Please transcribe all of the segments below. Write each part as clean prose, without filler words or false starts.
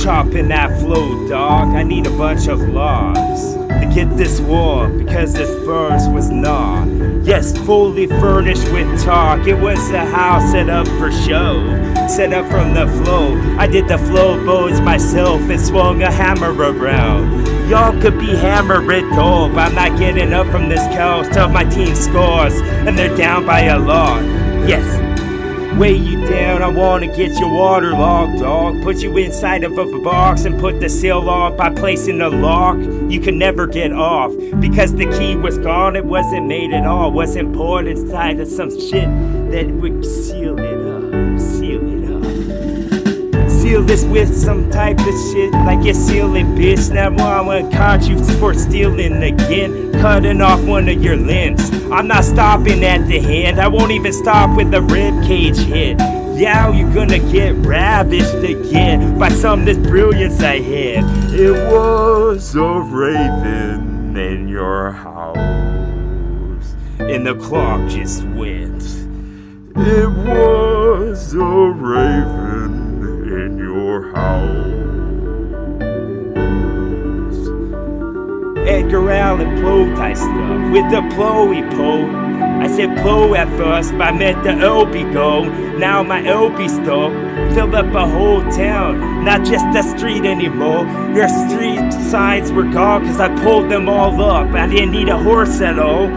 chopping that flow, dog. I need a bunch of logs to get this war, because this verse was not. Yes, fully furnished with talk. It was a house set up for show, set up from the flow. I did the flow bows myself and swung a hammer around. Y'all could be hammered though, but I'm not getting up from this couch till my team scores and they're down by a lot. Yes, weigh you down, I wanna get your waterlogged, dog. Put you inside of a box and put the seal on by placing a lock. You can never get off, because the key was gone. It wasn't made at all, wasn't poured inside of some shit that would seal it up, seal it up. Seal this with some type of shit like you're sealing, bitch. Now I'm gonna catch you for stealing again, cutting off one of your limbs. I'm not stopping at the hand, I won't even stop with the rib cage hit. Yeah, you're gonna get ravished again by some of this brilliance I had. It was a raven in your house, and the clock just went. It was a raven in your house. Edgar Allan Poe type stuff with the Ploey Poe. I said Poe at first, but I meant the LB go. Now my LB stuck, filled up a whole town, not just the street anymore. Your street signs were gone, cause I pulled them all up. I didn't need a horse at all.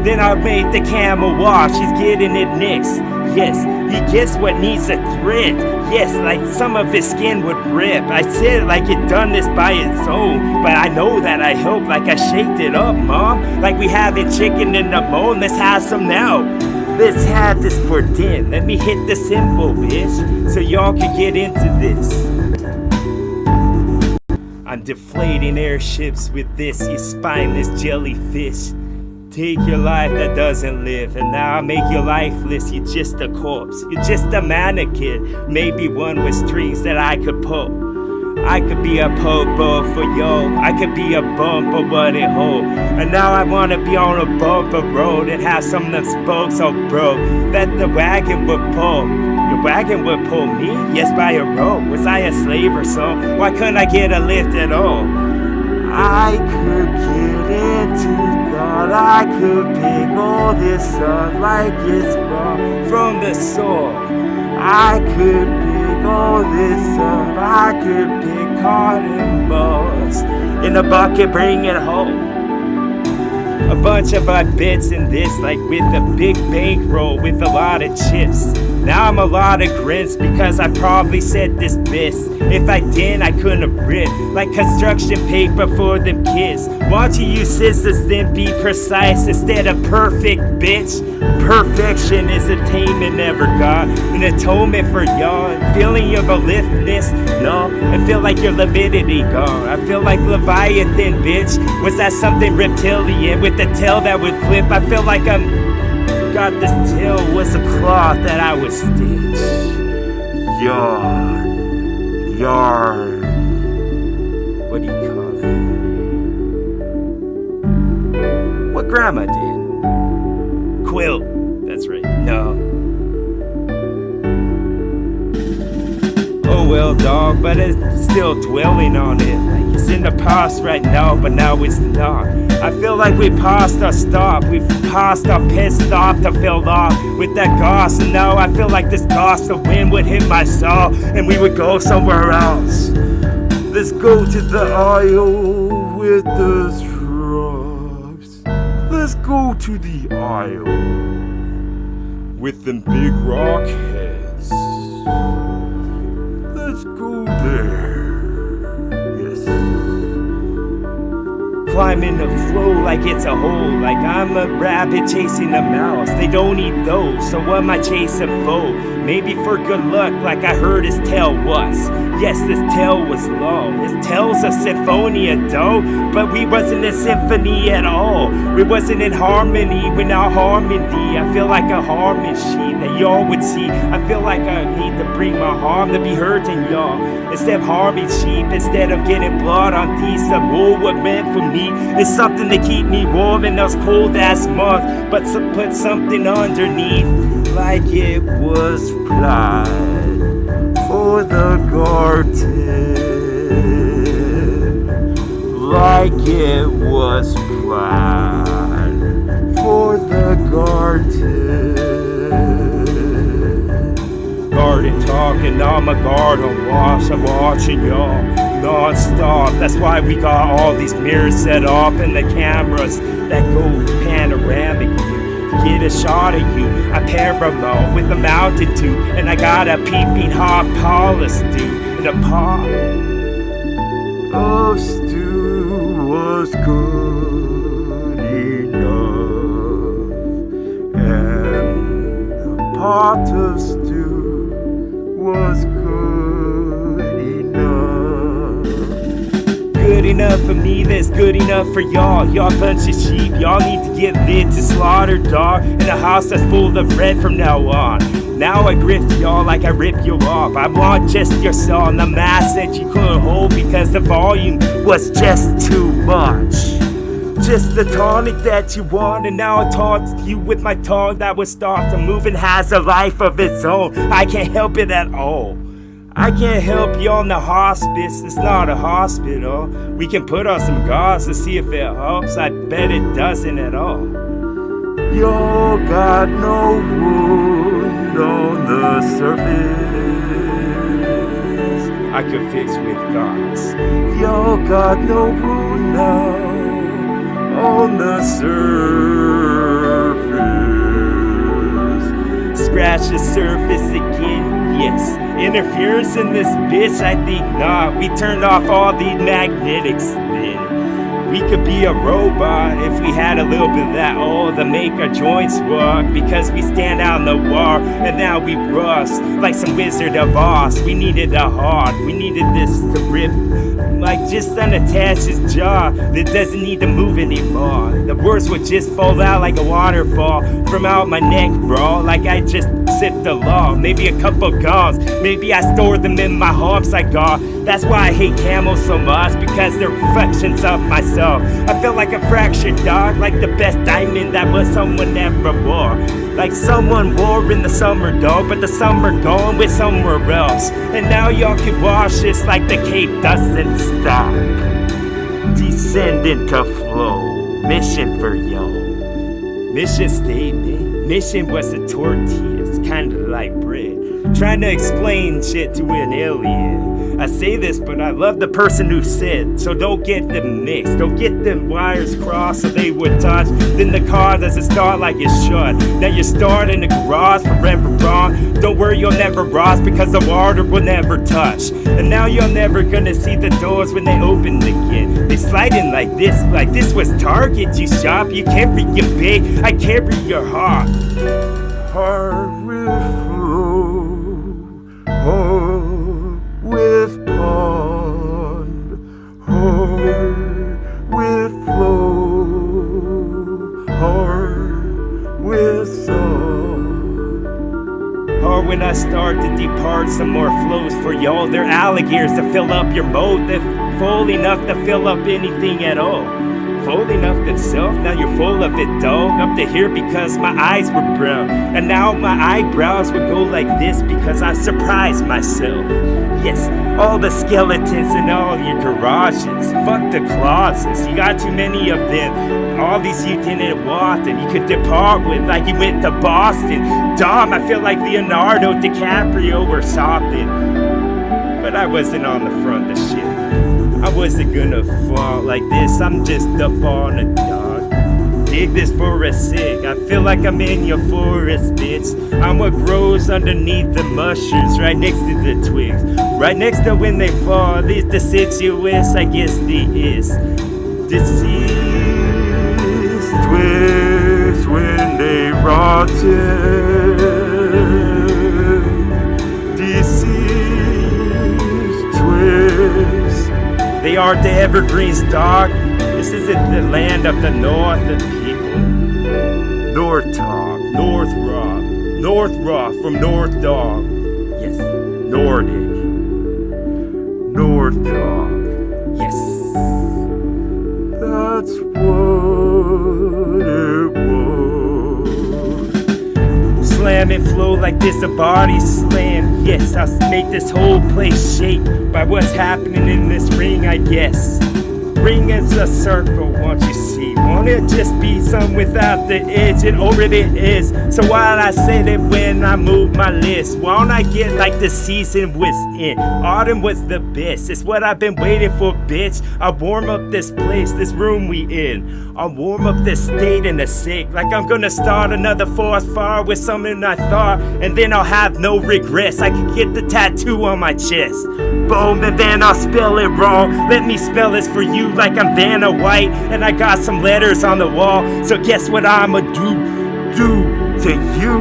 Then I made the camel wash, he's getting it next. Yes, he gets what needs a thread. Yes, like some of his skin would rip. I said it like it done this by its own, but I know that I helped, like I shaked it up, mom. Like we having chicken in the bone, let's have some now. Let's have this for dinner. Let me hit the symbol, bitch, so y'all can get into this. I'm deflating airships with this, you spineless jellyfish. Take your life that doesn't live, and now I make you lifeless. You're just a corpse, you're just a mannequin. Maybe one with strings that I could pull. I could be a popo for yo, I could be a bumper what it hold. And now I wanna be on a bumper road and have some of them spokes so broke that the wagon would pull. Your wagon would pull me? Yes, by a rope. Was I a slave or so? Why couldn't I get a lift at all? I could get into thought, I could pick all this up like it's raw from the soul. I could pick all this up, I could pick cotton balls in a bucket, bring it home. A bunch of odd bits in this, like with a big bankroll with a lot of chips. Now I'm a lot of grins because I probably said this best. If I didn't, I couldn't have written like construction paper for them kids. Why don't you use scissors then be precise instead of perfect, bitch? Perfection is attainment never got an atonement for y'all. Feeling your liftness, no, I feel like your lividity gone. I feel like Leviathan, bitch. Was that something reptilian with the tail that would flip? I feel like got this tail was a cloth that I would stitch. Yarn. What do you call it? What grandma did? Quilt. That's right. No. Oh well, dog, but it's still dwelling on it. Like it's in the past right now, but now it's not. I feel like we passed our stop. We've passed our pit stop to fill off with that goss. And now I feel like this goss, the wind would hit my soul and we would go somewhere else. Let's go to the aisle with the shrubs. Let's go to the aisle with them big rock heads. Let's go there. Climbing the flow like it's a hole, like I'm a rabbit chasing a mouse. They don't eat those, so what am I chasing for? Maybe for good luck, like I heard his tail was. Yes, this tail was low. His tail's a symphonia, though, but we wasn't a symphony at all. We wasn't in harmony, we're not harmony. I feel like a harmony sheet that y'all would see. I feel like I need to bring my harm to be hurting y'all. Instead of harming sheep, instead of getting blood on these, the wool what meant for me is something to keep me warm in those cold ass months, but to put something underneath like it was pride for the garden. like it was planned for the garden. Garden talking, I'm a garden wash. I'm watching y'all non-stop. That's why we got all these mirrors set up and the cameras that go panoramic view. Get a shot of you, a paramount with a mountain too. And I got a peeping hot pala stew in a pot of stew was good enough. And the pot of stew was good enough. Good enough for me, that's good enough for y'all. Y'all bunch of sheep, y'all need to get lit to slaughter dog in a house that's full of red from now on. Now I grift y'all like I rip you off. I want just your song, the mass that you couldn't hold because the volume was just too much. Just the tonic that you want, and now I taunt you with my tongue that was start to move and has a life of its own. I can't help it at all. I can't help you on the hospice, it's not a hospital. We can put on some gauze to see if it helps, I bet it doesn't at all. Y'all got no wound on the surface I could fix with gauze. Y'all got no wound now on the surface. Scratch the surface again, yes. Interference in this bitch, I think not. We turned off all the magnetics then. We could be a robot if we had a little bit of that oil to make our joints work. Because we stand out in the war and now we rust like some Wizard of Oz. We needed a heart, we needed this to rip, like just unattach his jaw that doesn't need to move anymore. The words would just fall out like a waterfall from out my neck, bro. Like I just sipped the law. Maybe a couple gums, maybe I stored them in my humps I got. That's why I hate camels so much, because they're reflections of myself. I feel like a fractured dog, like the best diamond that was someone ever wore. Like someone wore in the summer, dog, but the summer gone with somewhere else. And now y'all can watch this like the cave doesn't stop. Descend into flow. Mission for y'all. Mission statement. Mission was a tortilla. It's kinda like bread. Trying to explain shit to an alien. I say this, but I love the person who said, so don't get them mixed. Don't get them wires crossed so they would touch. Then the car doesn't start like it should. Now you start in the garage forever wrong. Don't worry, you'll never rust because the water will never touch. And now you're never gonna see the doors when they open again. They slide in like this was Target. You shop, you carry your big, I carry your heart. Heart will flow, heart with pond, heart with flow, heart with song. Or when I start to depart, some more flows for y'all. They're alligators to fill up your moat. They're full enough to fill up anything at all. Full enough themselves, now you're full of it, dog. Up to here because my eyes were brown, and now my eyebrows would go like this because I surprised myself. Yes, all the skeletons in all your garages. Fuck the closets, you got too many of them. All these you didn't want and you could depart with like you went to Boston. Dom, I feel like Leonardo DiCaprio or something. But I wasn't on the front of shit. I wasn't gonna fall like this, I'm just a falling dog. Dig this for a sig, I feel like I'm in your forest, bitch. I'm what grows underneath the mushrooms, right next to the twigs. Right next to when they fall, this deciduous, I guess the is. Deceased twigs when they rotten. Deceased twigs. They are the evergreens, dog. This isn't the land of the north and people. North Talk, North Rock, North Rock from North Dog. Yes, Nordic. North Talk. Yes. That's what it was. Slam jam and flow like this a body slam. Yes, I'll make this whole place shake by what's happening in this ring, I guess. Ring is a circle, won't you see? Won't it just be some without the edge? It already is. So why don't I say that when I move my list? Why don't I get like the season was in? Autumn was the best. It's what I've been waiting for, bitch. I'll warm up this place, this room we in. I'll warm up this state and the sick. Like I'm gonna start another forest fire with something I thought. And then I'll have no regrets. I could get the tattoo on my chest. Boom, and then I'll spell it wrong. Let me spell this for you like I'm Vanna White. And I got some letters on the wall. So guess what I'ma do to you?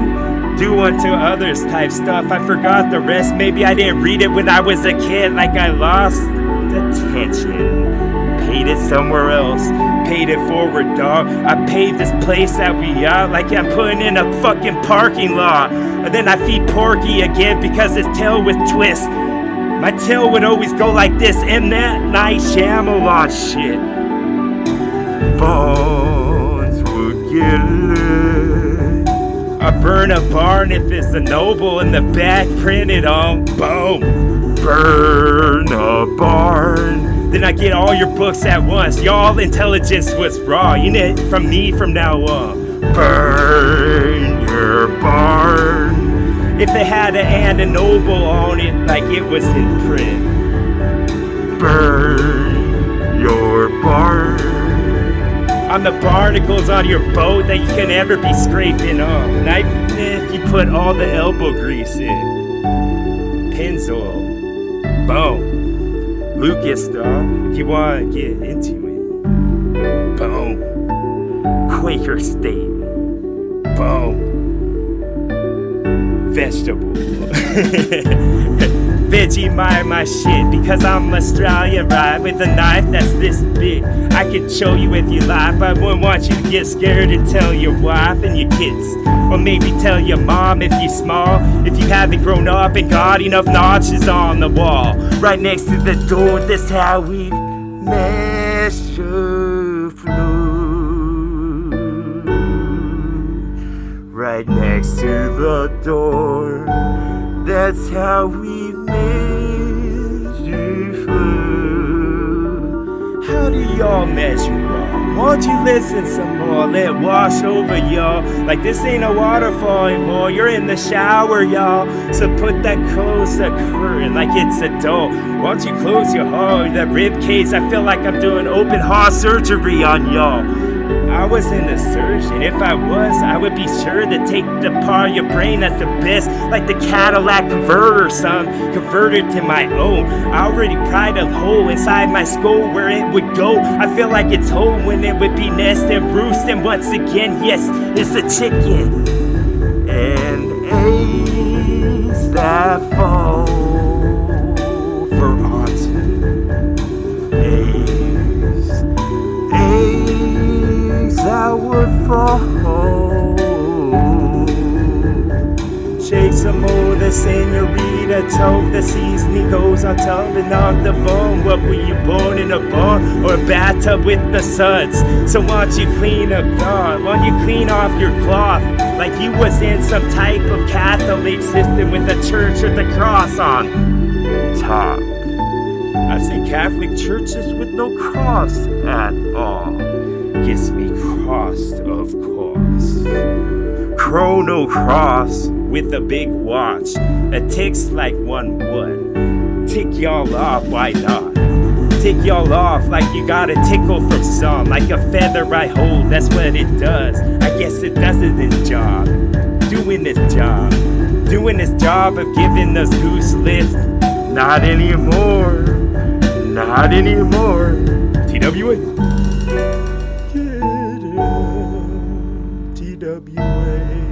Do unto others type stuff. I forgot the rest. Maybe I didn't read it when I was a kid. Like I lost attention. Paid it somewhere else. Paid it forward, dog. I paid this place that we are like I'm putting in a fucking parking lot. And then I feed Porky again because his tail was twist. My tail would always go like this in that night Shyamalan shit. Bones would get lit. I burn a barn if it's a noble in the back printed on. Boom. Burn a barn. Then I get all your books at once. Y'all intelligence was raw. You need it from me from now on. Burn your barn. If it had an and a noble on it, like it was in print. Burn your barn. I'm the barnacles on your boat that you can never be scraping off. Not even if you put all the elbow grease in. Pennzoil. Boom. Lucas, dog, if you want to get into it. Boom. Quaker State. Boom. Vegetable. Vegemite my shit because I'm Australian, right? With a knife that's this big. I could show you if you like, but I wouldn't want you to get scared and tell your wife and your kids. Or maybe tell your mom if you're small. If you haven't grown up and got enough notches on the wall. Right next to the door, that's how we measure flow. Right next to the door, that's how we measure flow. How do y'all measure, y'all? Won't you listen some more? Let it wash over, y'all. Like this ain't a waterfall anymore. You're in the shower, y'all. So put that close the curtain like it's a door. Won't you close your heart? That rib cage, I feel like I'm doing open heart surgery on y'all. I wasn't a surgeon. If I was, I would be sure to take the part of your brain that's the best, like the Cadillac converter, son. Convert it to my own. I already pried a hole inside my skull where it would go. I feel like it's home when it would be nest and roost. And once again, yes, it's a chicken. And eggs that fall for autumn. Eggs that would fall. Shake some more, the senorita told. The seasoning goes on top and off the bone. What were you born in, a barn or a bathtub with the suds? So why don't you clean up, God? Why don't you clean off your cloth like you was in some type of Catholic system with the church or the cross on top? I've seen Catholic churches with no cross at all. Gets me crossed, of course. Chrono cross with a big watch that ticks like one would. Tick y'all off, why not? Tick y'all off like you got a tickle from some. Like a feather I hold, that's what it does. I guess it does its job. Doing this job. Doing this job of giving us goose lift. Not anymore. Not anymore. TWA. TWA.